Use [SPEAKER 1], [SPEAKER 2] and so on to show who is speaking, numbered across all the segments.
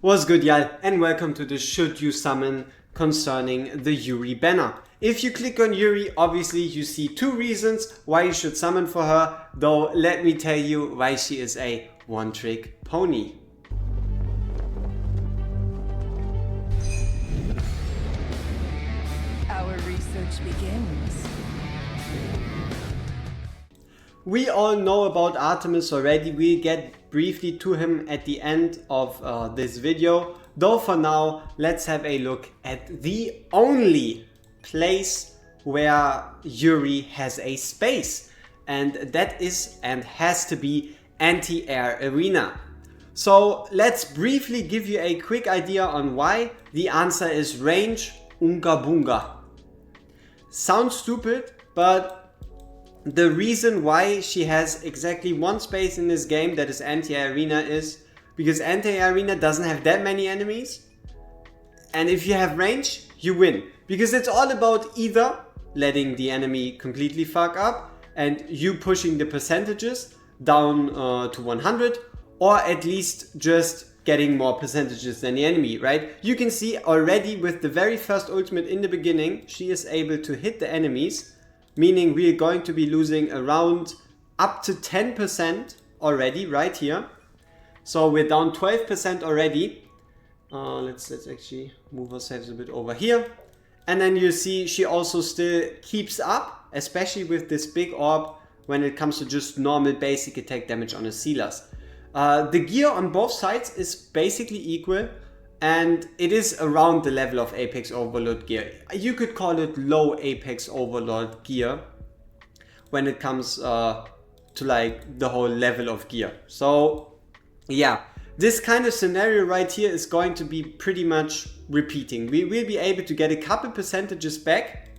[SPEAKER 1] What's good, y'all, and welcome to the Should You Summon concerning the YURI banner. If you click on YURI, obviously you see two reasons why you should summon for her, though let me tell you why she is a one-trick pony.
[SPEAKER 2] Our research begins.
[SPEAKER 1] We all know about Artemis already. We'll get briefly to him at the end of this video. Though for now, let's have a look at the only place where YURI has a space. And that is and has to be Anti-Air Arena. So let's briefly give you a quick idea on why. The answer is range Unga Bunga. Sounds stupid, but the reason why she has exactly one space in this game, that is Anti-Air Arena, is because Anti-Air Arena doesn't have that many enemies. And if you have range, you win. Because it's all about either letting the enemy completely fuck up and you pushing the percentages down to 100, or at least just getting more percentages than the enemy, right? You can see already with the very first ultimate in the beginning, she is able to hit the enemies, meaning we are going to be losing around up to 10% already right here. So we're down 12% already. Let's actually move ourselves a bit over here. And then you see she also still keeps up, especially with this big orb when it comes to just normal basic attack damage on the sealers. The gear on both sides is basically equal, and it is around the level of Apex Overlord gear. You could call it low Apex Overlord gear when it comes to like the whole level of gear. So yeah, this kind of scenario right here is going to be pretty much repeating. We will be able to get a couple percentages back,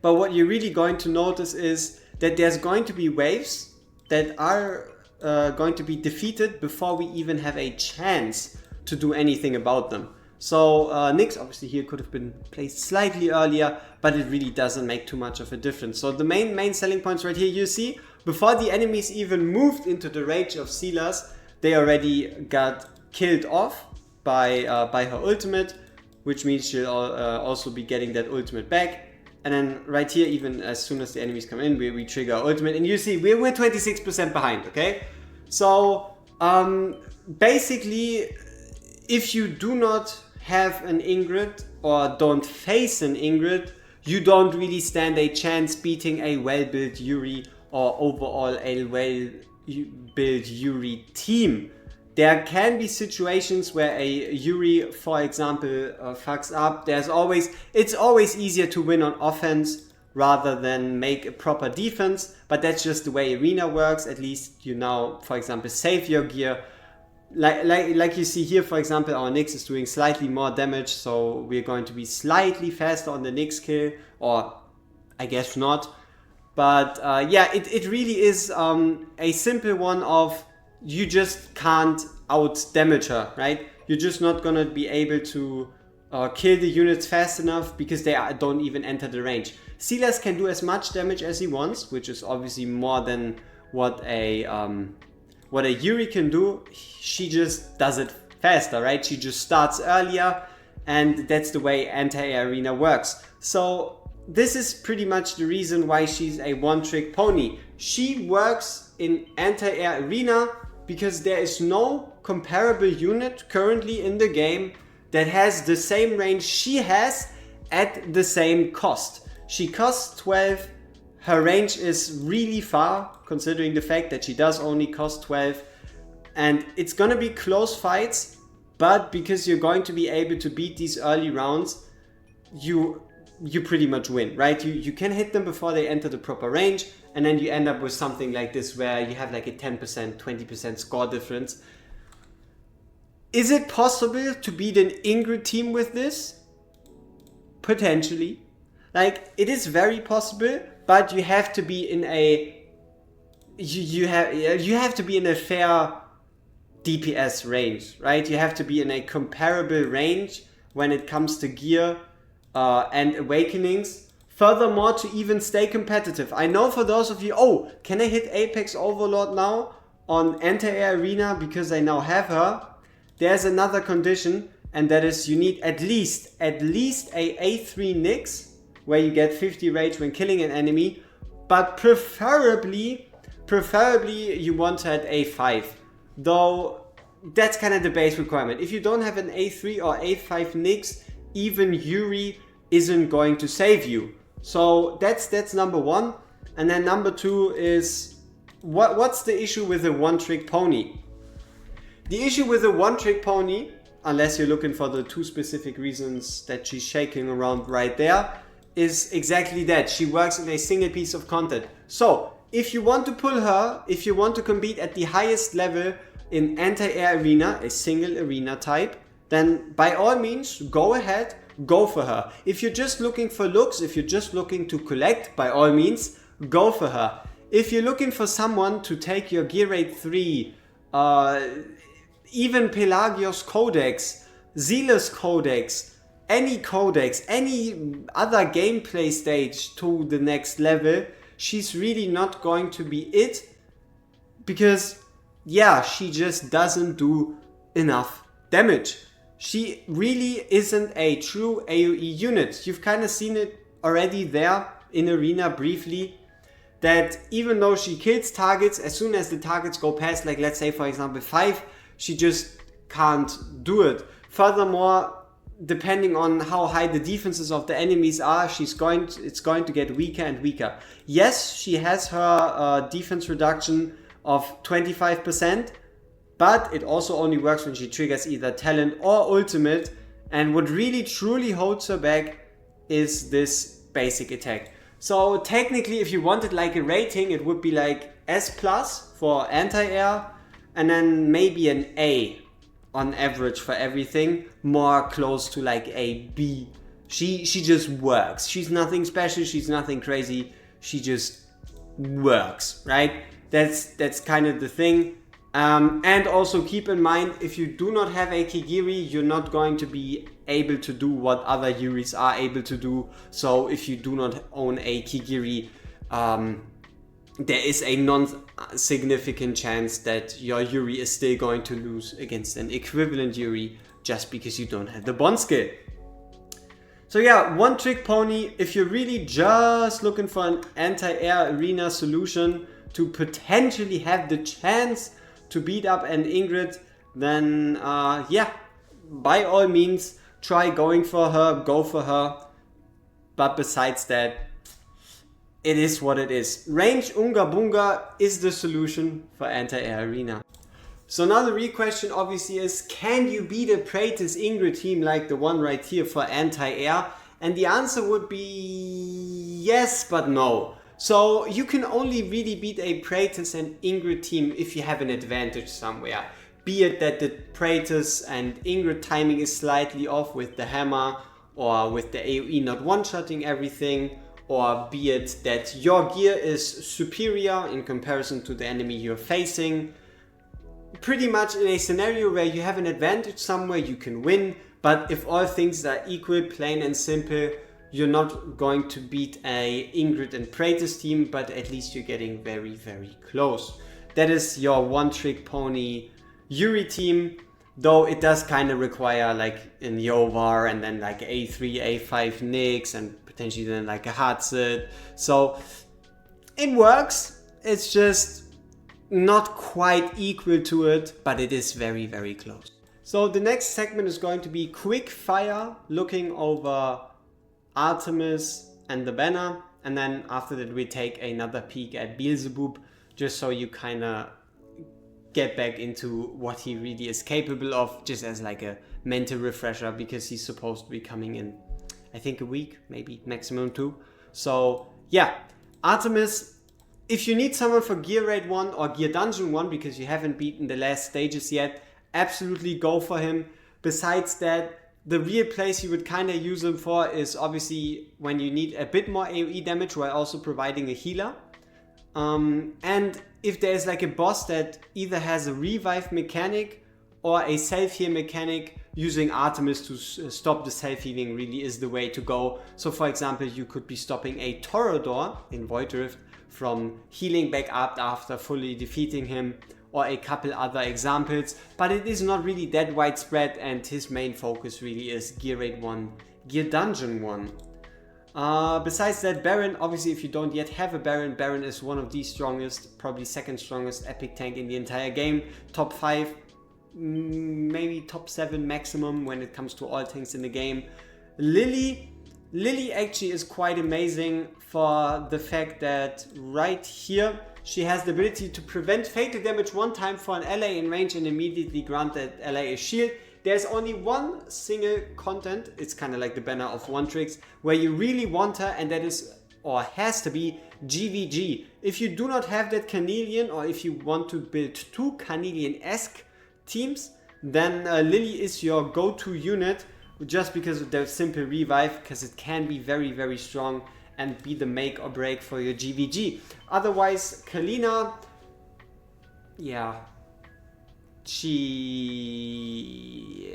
[SPEAKER 1] but what you're really going to notice is that there's going to be waves that are going to be defeated before we even have a chance to do anything about them. So Nyx obviously here could have been placed slightly earlier, but it really doesn't make too much of a difference. So the main selling points right here, you see, before the enemies even moved into the range of sealers, they already got killed off by her ultimate, which means she'll also be getting that ultimate back. And then right here, even as soon as the enemies come in, we trigger our ultimate, and you see we're 26% behind, okay? So basically, if you do not have an Ingrid or don't face an Ingrid, you don't really stand a chance beating a well-built YURI or overall a well-built YURI team. There can be situations where a YURI, for example, fucks up. It's always easier to win on offense rather than make a proper defense, but that's just the way Arena works. At least you now, for example, save your gear. Like you see here, for example, our Nyx is doing slightly more damage, so we're going to be slightly faster on the Nyx kill, or I guess not. But yeah, it really is a simple one of you just can't out damage her, right? You're just not gonna be able to kill the units fast enough because they don't even enter the range. Sealers can do as much damage as he wants, which is obviously more than what a YURI can do. She just does it faster, right? She just starts earlier, and that's the way Anti-Air Arena works. So this is pretty much the reason why she's a one-trick pony. She works in Anti-Air Arena because there is no comparable unit currently in the game that has the same range she has at the same cost. She costs 12. Her range is really far, considering the fact that she does only cost 12. And it's gonna be close fights, but because you're going to be able to beat these early rounds, you pretty much win, right? You can hit them before they enter the proper range, and then you end up with something like this where you have like a 10%, 20% score difference. Is it possible to beat an Ingrid team with this? Potentially. Like, it is very possible, but you have to be in a you have to be in a fair DPS range, right? You have to be in a comparable range when it comes to gear and awakenings. Furthermore, to even stay competitive. I know for those of you, oh, can I hit Apex Overlord now on Anti-Air Arena because I now have her? there's another condition, and that is you need at least a A3 Nyx, where you get 50 rage when killing an enemy, but preferably you want to at A5, though that's kind of the base requirement. If you don't have an A3 or A5 Nyx, even YURI isn't going to save you. So that's number one. And then number two is, what's the issue with a one-trick pony? The issue with a one-trick pony, unless you're looking for the two specific reasons that she's shaking around right there, is exactly that. She works in a single piece of content. So if you want to pull her, if you want to compete at the highest level in anti-air arena, a single arena type, then by all means, go ahead, go for her. If you're just looking for looks, if you're just looking to collect, by all means, go for her. If you're looking for someone to take your gear rate 3, even Pelagios Codex, Zealous Codex, any other gameplay stage to the next level, she's really not going to be it, because yeah, she just doesn't do enough damage. She really isn't a true AoE unit. You've kind of seen it already there in Arena briefly, that even though she kills targets, as soon as the targets go past, like let's say for example 5, she just can't do it. Furthermore, depending on how high the defenses of the enemies are, it's going to get weaker and weaker. Yes, she has her defense reduction of 25%, but it also only works when she triggers either talent or ultimate, and what really truly holds her back is this basic attack. So technically, if you wanted like a rating, it would be like S+ for anti-air, and then maybe an A on average for everything, more close to like a B. She just works. She's nothing special, she's nothing crazy, she just works, right? That's kind of the thing. And also keep in mind, if you do not have a Kigiri, you're not going to be able to do what other Yuris are able to do. So if you do not own a Kigiri, there is a non-significant chance that your Yuri is still going to lose against an equivalent Yuri just because you don't have the bond skill. So yeah, one trick pony, if you're really just looking for an anti-air arena solution to potentially have the chance to beat up an Ingrid, then yeah, by all means, try going for her, go for her. But besides that, it is what it is. Range Unga Bunga is the solution for anti-air arena. So now the real question obviously is, can you beat a Praetus Ingrid team like the one right here for anti-air? And the answer would be yes, but no. So you can only really beat a Praetus and Ingrid team if you have an advantage somewhere. Be it that the Praetus and Ingrid timing is slightly off with the hammer, or with the AoE not one-shotting everything, or be it that your gear is superior in comparison to the enemy you're facing. Pretty much in a scenario where you have an advantage somewhere, you can win, but if all things are equal, plain and simple, you're not going to beat a Ingrid and Praetus team, but at least you're getting very, very close. That is your one-trick pony Yuri team, though it does kind of require like an Yovar and then like A3, A5 Nyx and potentially then like a Hatset. So it works, it's just not quite equal to it, but it is very, very close. So the next segment is going to be quick fire, looking over Artemis and the banner, and then after that we take another peek at Beelzebub, just so you kind of get back into what he really is capable of, just as like a mental refresher, because he's supposed to be coming in, I think, a week, maybe maximum 2. So yeah, Artemis, if you need someone for Gear Raid 1 or Gear Dungeon 1 because you haven't beaten the last stages yet, absolutely go for him. Besides that, the real place you would kind of use him for is obviously when you need a bit more AoE damage while also providing a healer. And if there's like a boss that either has a revive mechanic or a self-heal mechanic, using Artemis to stop the self-healing really is the way to go. So for example, you could be stopping a Toreador in Void Rift from healing back up after fully defeating him, or a couple other examples, but it is not really that widespread, and his main focus really is Gear Raid 1, Gear Dungeon 1. Besides that, Baron, obviously if you don't yet have a Baron, Baron is one of the strongest, probably second strongest epic tank in the entire game. Top 5, maybe top 7 maximum when it comes to all tanks in the game. Lily actually is quite amazing for the fact that right here she has the ability to prevent fatal damage one time for an ally in range and immediately grant that ally a shield. There's only one single content, it's kind of like the banner of one tricks, where you really want her, and that is, or has to be, GVG. If you do not have that Carnelian, or if you want to build two Carnelian-esque teams, then Lily is your go-to unit, just because of the simple revive, because it can be very, very strong and be the make or break for your GVG. Otherwise, Kalina, yeah, she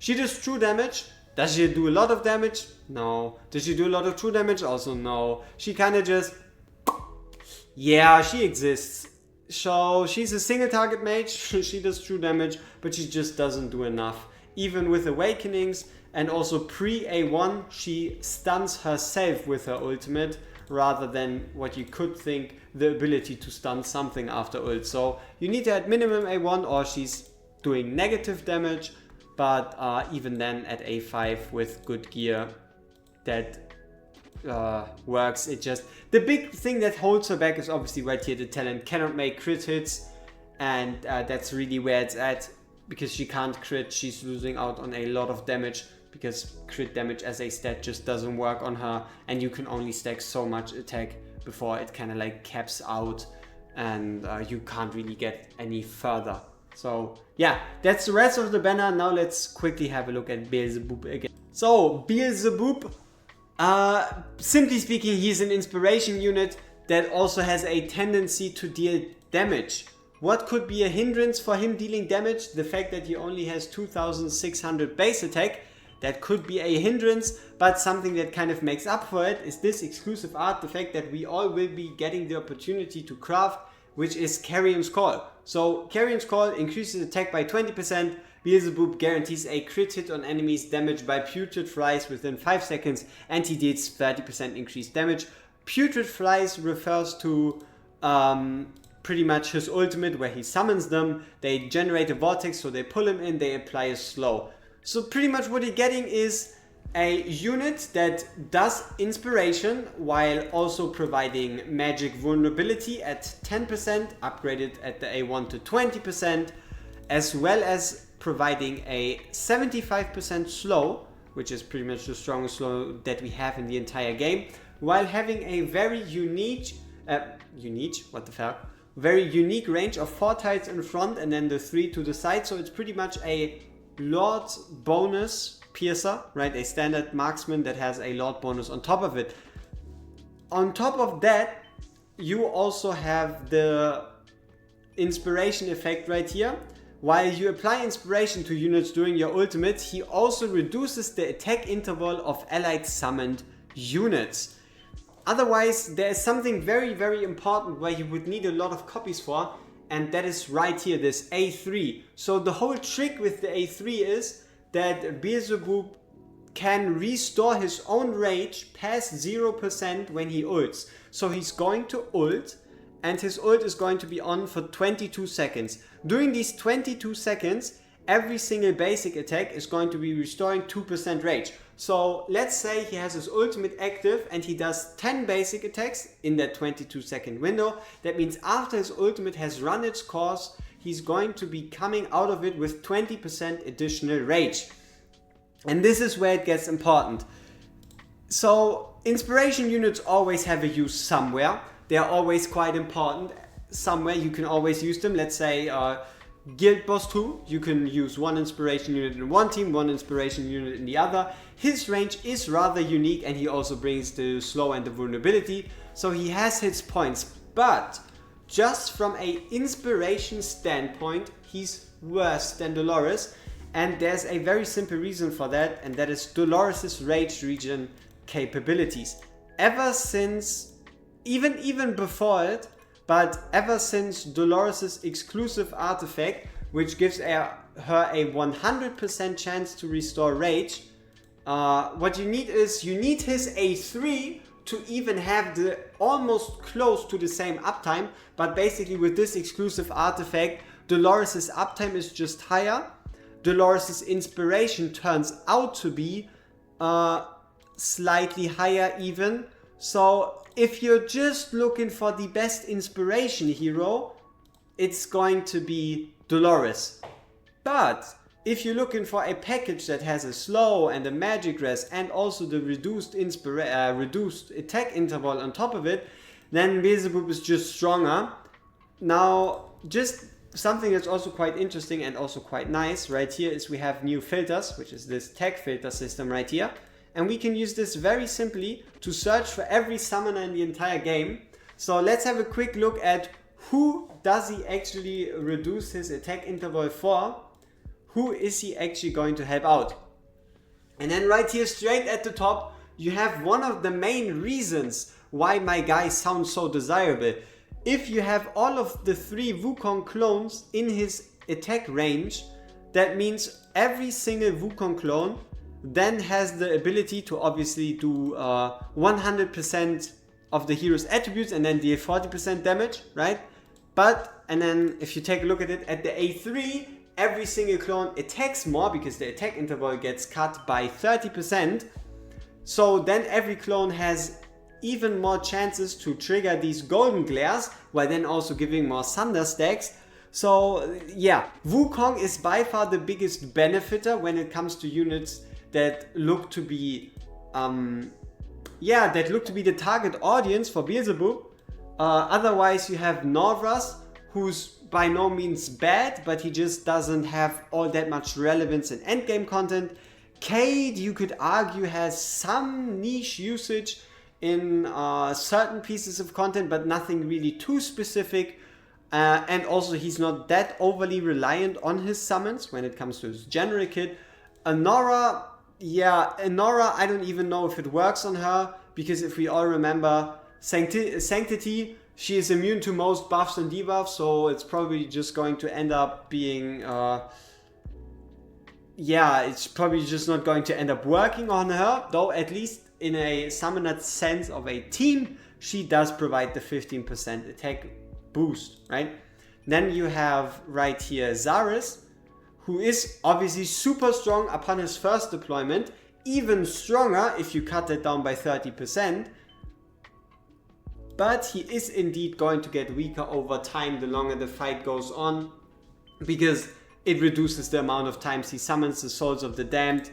[SPEAKER 1] does true damage. Does she do a lot of damage? No. Does she do a lot of true damage? Also no. She kind of just, yeah, she exists. So she's a single target mage. She does true damage, but she just doesn't do enough. Even with awakenings and also pre A1, she stuns herself with her ultimate, rather than what you could think, the ability to stun something after ult. So you need to at minimum A1, or she's doing negative damage, but even then at A5 with good gear, that works. It just, the big thing that holds her back is obviously right here, the talent cannot make crit hits, and that's really where it's at, because she can't crit. She's losing out on a lot of damage, because crit damage as a stat just doesn't work on her, and you can only stack so much attack before it kind of like caps out, and you can't really get any further. So yeah, that's the rest of the banner. Now let's quickly have a look at Beelzebub again. So Beelzebub, simply speaking, he's an inspiration unit that also has a tendency to deal damage. What could be a hindrance for him dealing damage? The fact that he only has 2600 base attack. That could be a hindrance, but something that kind of makes up for it is this exclusive art, the fact that we all will be getting the opportunity to craft, which is Carrion's Call. So Carrion's Call increases attack by 20%, Beelzebub guarantees a crit hit on enemies damaged by putrid flies within 5 seconds, and he deals 30% increased damage. Putrid flies refers to pretty much his ultimate, where he summons them, they generate a vortex, so they pull him in, they apply a slow. So pretty much what you're getting is a unit that does inspiration while also providing magic vulnerability at 10%, upgraded at the A1 to 20%, as well as providing a 75% slow, which is pretty much the strongest slow that we have in the entire game, while having a very unique range of 4 tiles in front and then the 3 to the side. So it's pretty much a Lord bonus piercer, right? A standard marksman that has a Lord bonus on top of it. On top of that, you also have the inspiration effect right here. While you apply inspiration to units during your ultimate, he also reduces the attack interval of allied summoned units. Otherwise, there is something very, very important where you would need a lot of copies for, and that is right here, this A3. So the whole trick with the A3 is that Beelzebub can restore his own rage past 0% when he ults. So he's going to ult, and his ult is going to be on for 22 seconds. During these 22 seconds, every single basic attack is going to be restoring 2% rage. So let's say he has his ultimate active and he does 10 basic attacks in that 22 second window. That means after his ultimate has run its course, he's going to be coming out of it with 20% additional rage. And this is where it gets important. So inspiration units always have a use somewhere. They are always quite important. Somewhere you can always use them. Let's say Guild Boss 2, you can use one inspiration unit in one team, one inspiration unit in the other. His range is rather unique, and he also brings the slow and the vulnerability, so he has his points. But just from an inspiration standpoint, he's worse than Dolores, and there's a very simple reason for that, and that is Dolores' rage regen capabilities. Ever since, even before it, but ever since Dolores' exclusive artifact, which gives her a 100% chance to restore rage, what you need is, you need his A3 to even have the almost close to the same uptime, but basically with this exclusive artifact, Dolores' uptime is just higher. Dolores' inspiration turns out to be slightly higher even. So if you're just looking for the best inspiration hero, it's going to be Dolores. But if you're looking for a package that has a slow and a magic rest and also the reduced attack interval on top of it, then Beelzebub is just stronger. Now, just something that's also quite interesting and also quite nice right here is we have new filters, which is this tag filter system right here. And we can use this very simply to search for every summoner in the entire game. So let's have a quick look at who does he actually reduce his attack interval for. Who is he actually going to help out? And then right here straight at the top, you have one of the main reasons why my guy sounds so desirable. If you have all of the 3 Wukong clones in his attack range, that means every single Wukong clone then has the ability to obviously do 100% of the hero's attributes and then deal 40% damage, right? But, and then if you take a look at it, at the A3, every single clone attacks more because the attack interval gets cut by 30%. So then every clone has even more chances to trigger these golden glares, while then also giving more thunder stacks. So yeah, Wukong is by far the biggest benefitor when it comes to units that look to be the target audience for Beelzebub. Otherwise you have Norvras, who's by no means bad, but he just doesn't have all that much relevance in endgame content. Cade, you could argue, has some niche usage in certain pieces of content, but nothing really too specific. And also he's not that overly reliant on his summons when it comes to his general kit. Anora, I don't even know if it works on her, because if we all remember Sanctity, she is immune to most buffs and debuffs, so it's probably just going to end up being it's probably just not going to end up working on her, though at least in a summoner sense of a team, she does provide the 15% attack boost, right? Then you have right here Zaris, who is obviously super strong upon his first deployment, even stronger if you cut it down by 30%. But he is indeed going to get weaker over time the longer the fight goes on, because it reduces the amount of times he summons the Souls of the Damned.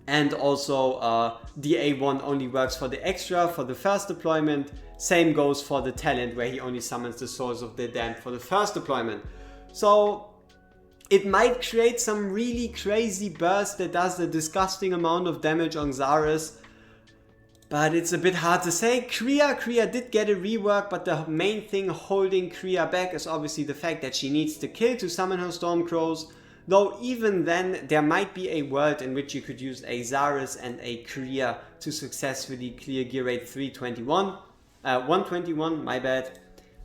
[SPEAKER 1] And also the A1 only works for the extra for the first deployment. Same goes for the talent, where he only summons the Souls of the Damned for the first deployment. So it might create some really crazy burst that does a disgusting amount of damage on Zaris. But it's a bit hard to say. Kriya did get a rework, but the main thing holding Kriya back is obviously the fact that she needs to kill to summon her Stormcrows. Though even then, there might be a world in which you could use a Zaris and a Kriya to successfully clear gear rate 121, my bad.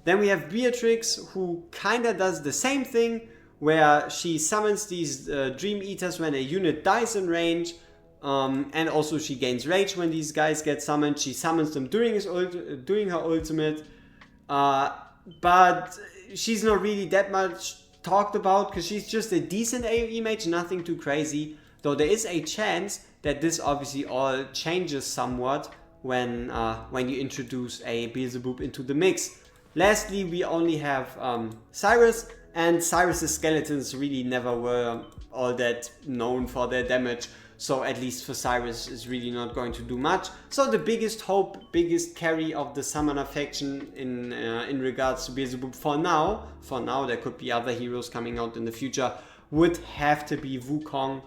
[SPEAKER 1] Then we have Beatrix, who kinda does the same thing, where she summons these Dream Eaters when a unit dies in range. And also she gains rage when these guys get summoned. She summons them during her ultimate, but she's not really that much talked about because she's just a decent AoE mage, nothing too crazy. Though there is a chance that this obviously all changes somewhat when you introduce a Beelzebub into the mix. Lastly, we only have Cyrus, and Cyrus's skeletons really never were all that known for their damage. So at least for Cyrus is really not going to do much. So the biggest hope, biggest carry of the Summoner faction in regards to Beelzebub for now, there could be other heroes coming out in the future, would have to be Wukong.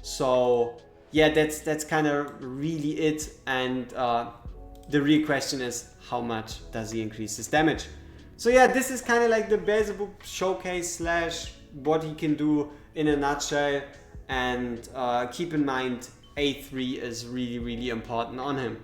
[SPEAKER 1] So yeah, that's kind of really it. And the real question is, how much does he increase his damage? So yeah, this is kind of like the Beelzebub showcase slash what he can do in a nutshell. And keep in mind, A3 is really, really important on him.